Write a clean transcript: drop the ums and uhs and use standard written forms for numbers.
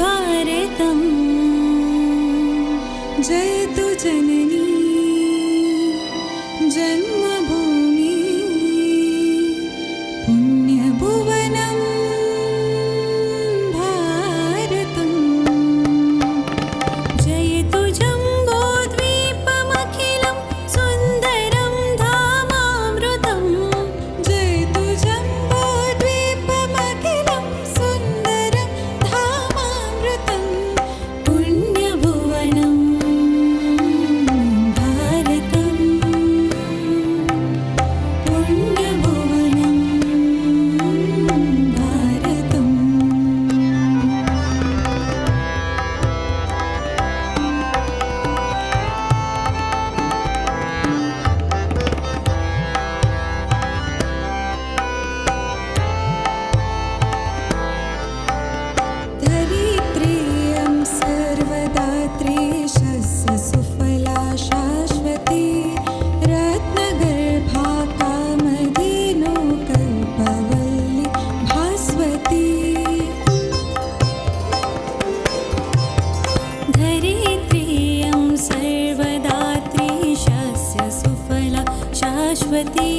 भारतम् जयतु जननी जन्मभूमि पुण्यभुवनं भारतम् जयतु जम्बोद्वीपमखिलं सुन्दरं धामामृतं जयतु जम्बोद्वीपमखिलं सुन्दरं धामामृतं पुण्यभुवनं भारतं पुण्यभुवनं भारतम् धरित्र्यं सर्वदात्री शस्य सुफला शाश्वती रत्नगर्भा कामधेनु कल्पवल्ली भास्वती धरित्र्यं सर्वदात्री शस्य सुफला शाश्वती